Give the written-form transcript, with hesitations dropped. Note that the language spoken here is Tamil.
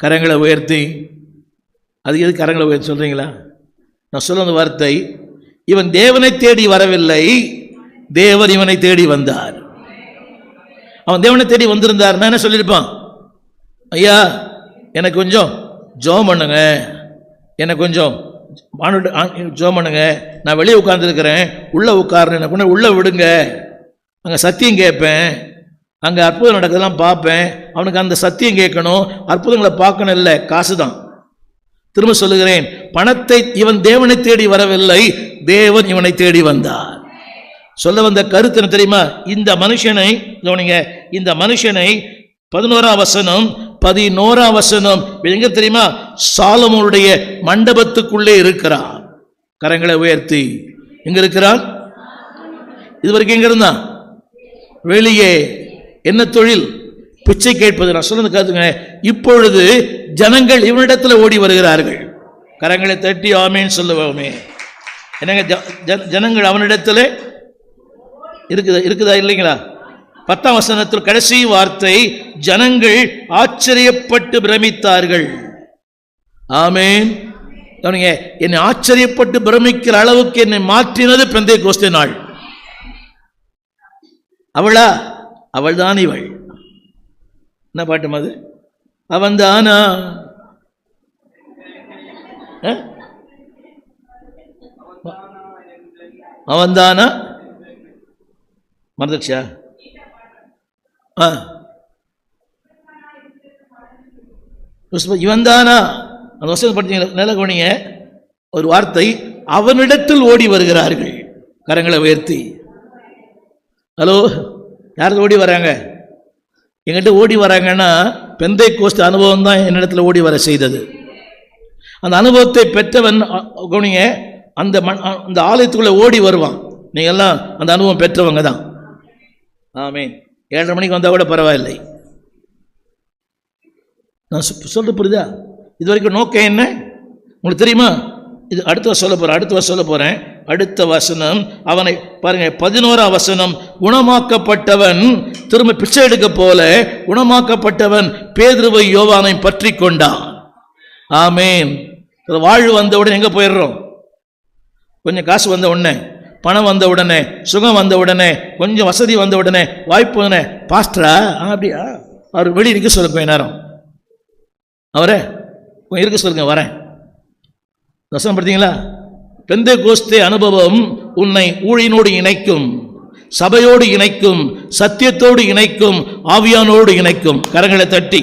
கரங்களை உயர்த்தி. அதுக்கு எது கரங்களை உயர்த்தி சொல்கிறீங்களா? நான் சொல்ல அந்த வார்த்தை, இவன் தேவனை தேடி வரவில்லை, தேவன் இவனை தேடி வந்தார். அவன் தேவனை தேடி வந்திருந்தார், நான் என்ன சொல்லியிருப்பான்? ஐயா எனக்கு கொஞ்சம் ஜெபம் பண்ணுங்க, எனக்கு கொஞ்சம் ஜெபம் பண்ணுங்க, நான் வெளியே உட்கார்ந்துருக்கிறேன், உள்ளே உட்காருன்னு எனக்கு கொண்டு உள்ளே விடுங்க, அங்கே சத்தியம் கேட்பேன், அங்கே அற்புதம் நடக்கிறதெல்லாம் பார்ப்பேன். அவனுக்கு அந்த சத்தியம் கேட்கணும், அற்புதங்களை பார்க்கணும், இல்லை காசு தான். திரும்ப சொல்லுகிறேன், பணத்தை இவன் தேவனை தேடி வரவில்லை, தேவன் இவனை தேடி வந்தார். சொல்ல வந்த கருத்து என்ன தெரியுமா? இந்த மனுஷனை கவனிங்க, இந்த மனுஷனை 11ஆம் வசனம் 11ஆம் வசனம் எங்க தெரியுமா? சாலமோனுடைய மண்டபத்துக்குள்ளே இருக்கிறான். கரங்களை உயர்த்தி. எங்க இருக்கிறான்? இதுவரைக்கும் எங்க இருந்தான்? வெளியே. என்ன தொழில்? பிச்சை கேட்பது. நான் சொல்றது காத்துங்க. இப்பொழுது ஜனங்கள் இவனிடத்தில் ஓடி வருகிறார்கள். கரங்களை தட்டி ஆமேன்னு சொல்லுவோமே. என்னங்க ஜனங்கள் அவனிடத்தில் இருக்குதா இல்லைங்களா? 10ஆம் வசனத்தில் கடைசி வார்த்தை, ஜனங்கள் ஆச்சரியப்பட்டு பிரமித்தார்கள். ஆமேன். என்னை ஆச்சரியப்பட்டு பிரமிக்கிற அளவுக்கு என்னை மாற்றினது பெந்தேகோஸ்தே நாள். அவளா? அவள் தான் இவள். என்ன பாட்டும் அது? அவன் தானா? அவன் தானா? மறந்துச்சா? இவன் தானா? அந்த வசனம் படிச்சீங்க, நல்ல கவனிங்க. ஒரு வார்த்தை, அவனிடத்தில் ஓடி வருகிறார்கள். கரங்களை உயர்த்தி. ஹலோ, யார் ஓடி வராங்க? எங்கிட்ட ஓடி வராங்கன்னா பெந்தேகோஸ்தே அனுபவம் தான் என்னிடத்தில் ஓடி வர செய்தது. அந்த அனுபவத்தை பெற்றவன் கவனிங்க, அந்த ஆலயத்துக்குள்ளே ஓடி வருவான். நீங்கள் எல்லாம் அந்த அனுபவம் பெற்றவங்க தான். ஆமேன். 7:30 மணிக்கு வந்தால் கூட பரவாயில்லை. நான் சொல்ல புரியுதா? இது வரைக்கும் நோக்கம் என்ன உங்களுக்கு தெரியுமா? இது அடுத்த சொல்ல போகிறேன். அடுத்த வசனம் அவனை பாருங்க, 11ஆம் வசனம். குணமாக்கப்பட்டவன் திரும்ப பிச்சை எடுக்க போல குணமாக்கப்பட்டவன் பேதுருவை யோவானை பற்றி கொண்டான். ஆமேன். வாழ்வு வந்த உடனே எங்கே போயிடுறோம்? கொஞ்சம் காசு வந்த உடனே, பணம் வந்த உடனே, சுகம் வந்த உடனே, கொஞ்சம் வசதி வந்த உடனே, வாய்ப்பு உடனே, பாஸ்டரா அப்படியா, அவர் வெளியே இருக்க சொல்லுங்க, கொஞ்ச நேரம் அவரே கொஞ்சம் இருக்க சொல்லுங்க, வரேன். வசனம் பார்த்தீங்களா? பெந்தேகோஸ்தே அனுபவம் உன்னை ஊழியனோடு இணைக்கும், சபையோடு இணைக்கும், சத்தியத்தோடு இணைக்கும், ஆவியானோடு இணைக்கும். கரங்களை தட்டி